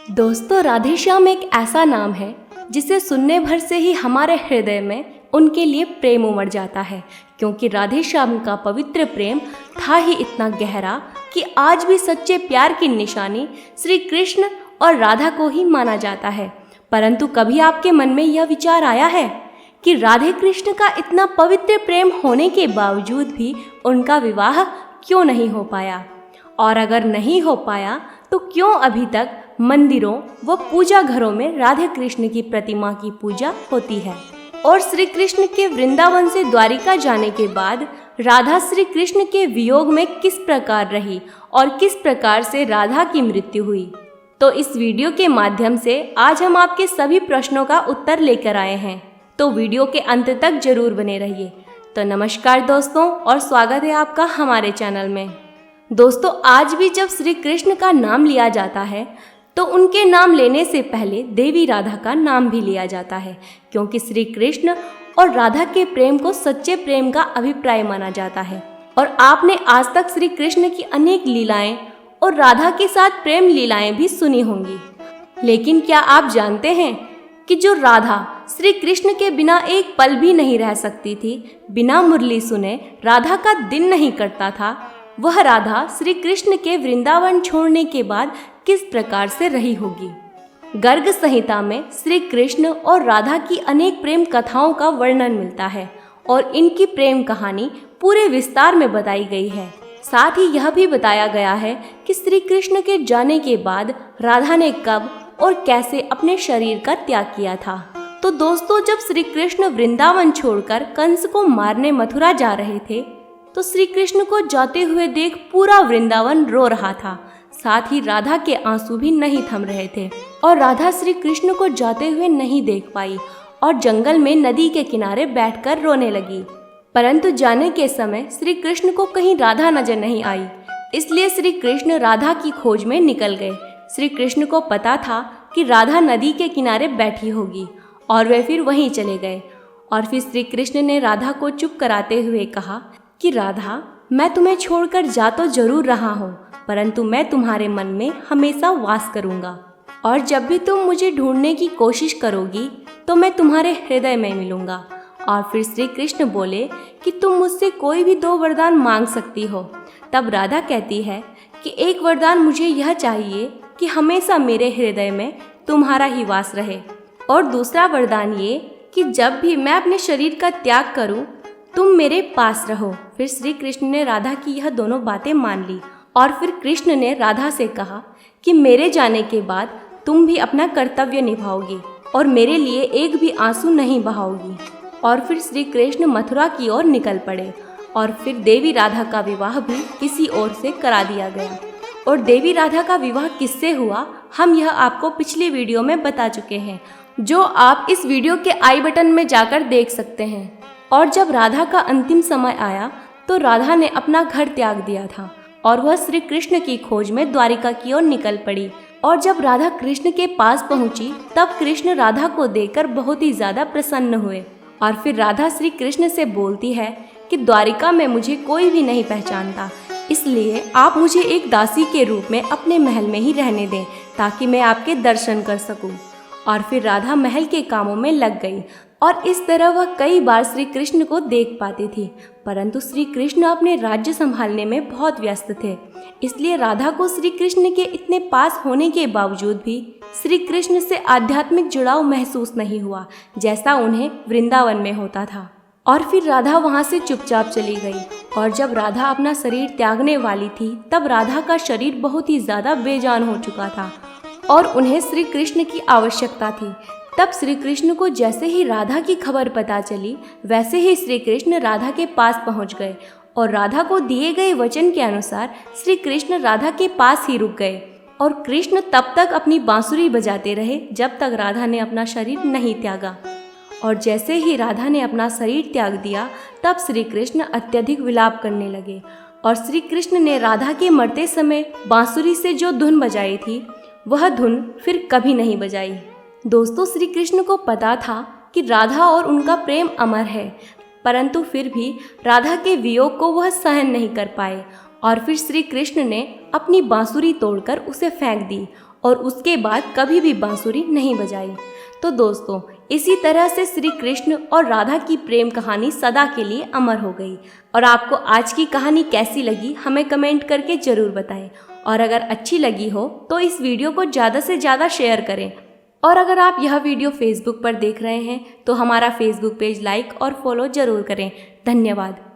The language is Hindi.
दोस्तों, राधे श्याम एक ऐसा नाम है जिसे सुनने भर से ही हमारे हृदय में उनके लिए प्रेम उमड़ जाता है, क्योंकि राधे श्याम का पवित्र प्रेम था ही इतना गहरा कि आज भी सच्चे प्यार की निशानी श्री कृष्ण और राधा को ही माना जाता है। परंतु कभी आपके मन में यह विचार आया है कि राधे कृष्ण का इतना पवित्र प्रेम होने के बावजूद भी उनका विवाह क्यों नहीं हो पाया? और अगर नहीं हो पाया तो क्यों अभी तक मंदिरों व पूजा घरों में राधे कृष्ण की प्रतिमा की पूजा होती है? और श्री कृष्ण के वृंदावन से द्वारिका जाने के बाद राधा श्री कृष्ण के वियोग में किस प्रकार रही और किस प्रकार से राधा की मृत्यु हुई? तो इस वीडियो के माध्यम से आज हम आपके सभी प्रश्नों का उत्तर लेकर आए हैं, तो वीडियो के अंत तक जरूर बने रहिए। तो नमस्कार दोस्तों, और स्वागत है आपका हमारे चैनल में। दोस्तों, आज भी जब श्री कृष्ण का नाम लिया जाता है तो उनके नाम लेने से पहले देवी राधा का नाम भी लिया जाता है, क्योंकि श्री कृष्ण और राधा के प्रेम को सच्चे प्रेम का अभिप्राय माना जाता है। और आपने आज तक श्री कृष्ण की अनेक लीलाएं और राधा के साथ प्रेम लीलाएं भी सुनी होंगी, लेकिन क्या आप जानते हैं कि जो राधा श्री कृष्ण के बिना एक पल भी नहीं रह सकती थी, बिना मुरली सुने राधा का दिन नहीं कटता था, वह राधा श्री कृष्ण के वृंदावन छोड़ने के बाद किस प्रकार से रही होगी? गर्ग संहिता में श्री कृष्ण और राधा की अनेक प्रेम कथाओं का वर्णन मिलता है और इनकी प्रेम कहानी पूरे विस्तार में बताई गई है। साथ ही यह भी बताया गया है कि श्री कृष्ण के जाने के बाद राधा ने कब और कैसे अपने शरीर का त्याग किया था। तो दोस्तों, जब श्री कृष्ण वृंदावन छोड़कर कंस को मारने मथुरा जा रहे थे तो श्री कृष्ण को जाते हुए देख पूरा वृंदावन रो रहा था। साथ ही राधा के आंसू भी नहीं थम रहे थे और राधा श्री कृष्ण को जाते हुए नहीं देख पाई और जंगल में नदी के किनारे बैठकर रोने लगी। परंतु जाने के समय श्री कृष्ण को कहीं राधा नजर नहीं आई, इसलिए श्री कृष्ण राधा की खोज में निकल गए। श्री कृष्ण को पता था कि राधा नदी के किनारे बैठी होगी और वे फिर वहीं चले गए। और फिर श्री कृष्ण ने राधा को चुप कराते हुए कहा कि राधा, मैं तुम्हें छोड़कर जा तो जरूर रहा हूँ, परंतु मैं तुम्हारे मन में हमेशा वास करूँगा, और जब भी तुम मुझे ढूंढने की कोशिश करोगी तो मैं तुम्हारे हृदय में मिलूंगा। और फिर श्री कृष्ण बोले कि तुम मुझसे कोई भी 2 वरदान मांग सकती हो। तब राधा कहती है कि एक वरदान मुझे यह चाहिए कि हमेशा मेरे हृदय में तुम्हारा ही वास रहे, और दूसरा वरदान ये कि जब भी मैं अपने शरीर का त्याग करूं तुम मेरे पास रहो। फिर श्री कृष्ण ने राधा की यह दोनों बातें मान ली और फिर कृष्ण ने राधा से कहा कि मेरे जाने के बाद तुम भी अपना कर्तव्य निभाओगी और मेरे लिए एक भी आंसू नहीं बहाओगी। और फिर श्री कृष्ण मथुरा की ओर निकल पड़े और फिर देवी राधा का विवाह भी किसी और से करा दिया गया। और देवी राधा का विवाह किससे हुआ, हम यह आपको पिछली वीडियो में बता चुके हैं, जो आप इस वीडियो के आई बटन में जाकर देख सकते हैं। और जब राधा का अंतिम समय आया तो राधा ने अपना घर त्याग दिया था और वह श्री कृष्ण की खोज में द्वारिका की ओर निकल पड़ी। और जब राधा कृष्ण के पास पहुंची तब कृष्ण राधा को देखकर बहुत ही ज्यादा प्रसन्न हुए। और फिर राधा श्री कृष्ण से बोलती है कि द्वारिका में मुझे कोई भी नहीं पहचानता, इसलिए आप मुझे एक दासी के रूप में अपने महल में ही रहने दें ताकि मैं आपके दर्शन कर सकूं। और फिर राधा महल के कामों में लग गई और इस तरह वह कई बार श्री कृष्ण को देख पाती थी, परंतु श्री कृष्ण अपने राज्य संभालने में बहुत व्यस्त थे, इसलिए राधा को श्री कृष्ण के इतने पास होने के बावजूद भी श्री कृष्ण से आध्यात्मिक जुड़ाव महसूस नहीं हुआ जैसा उन्हें वृंदावन में होता था। और फिर राधा वहां से चुपचाप चली गई। और जब राधा अपना शरीर त्यागने वाली थी तब राधा का शरीर बहुत ही ज्यादा बेजान हो चुका था और उन्हें श्री कृष्ण की आवश्यकता थी। तब श्री कृष्ण को जैसे ही राधा की खबर पता चली वैसे ही श्री कृष्ण राधा के पास पहुंच गए और राधा को दिए गए वचन के अनुसार श्री कृष्ण राधा के पास ही रुक गए। और कृष्ण तब तक अपनी बांसुरी बजाते रहे जब तक राधा ने अपना शरीर नहीं त्यागा। और जैसे ही राधा ने अपना शरीर त्याग दिया तब श्री कृष्ण अत्यधिक विलाप करने लगे और श्री कृष्ण ने राधा के मरते समय बांसुरी से जो धुन बजाई थी वह धुन फिर कभी नहीं बजाई। दोस्तों, श्री कृष्ण को पता था कि राधा और उनका प्रेम अमर है, परंतु फिर भी राधा के वियोग को वह सहन नहीं कर पाए और फिर श्री कृष्ण ने अपनी बांसुरी तोड़कर उसे फेंक दी और उसके बाद कभी भी बांसुरी नहीं बजाई। तो दोस्तों, इसी तरह से श्री कृष्ण और राधा की प्रेम कहानी सदा के लिए अमर हो गई। और आपको आज की कहानी कैसी लगी हमें कमेंट करके ज़रूर बताएं। और अगर अच्छी लगी हो तो इस वीडियो को ज़्यादा से ज़्यादा शेयर करें। और अगर आप यह वीडियो फेसबुक पर देख रहे हैं तो हमारा फेसबुक पेज लाइक और फॉलो ज़रूर करें। धन्यवाद।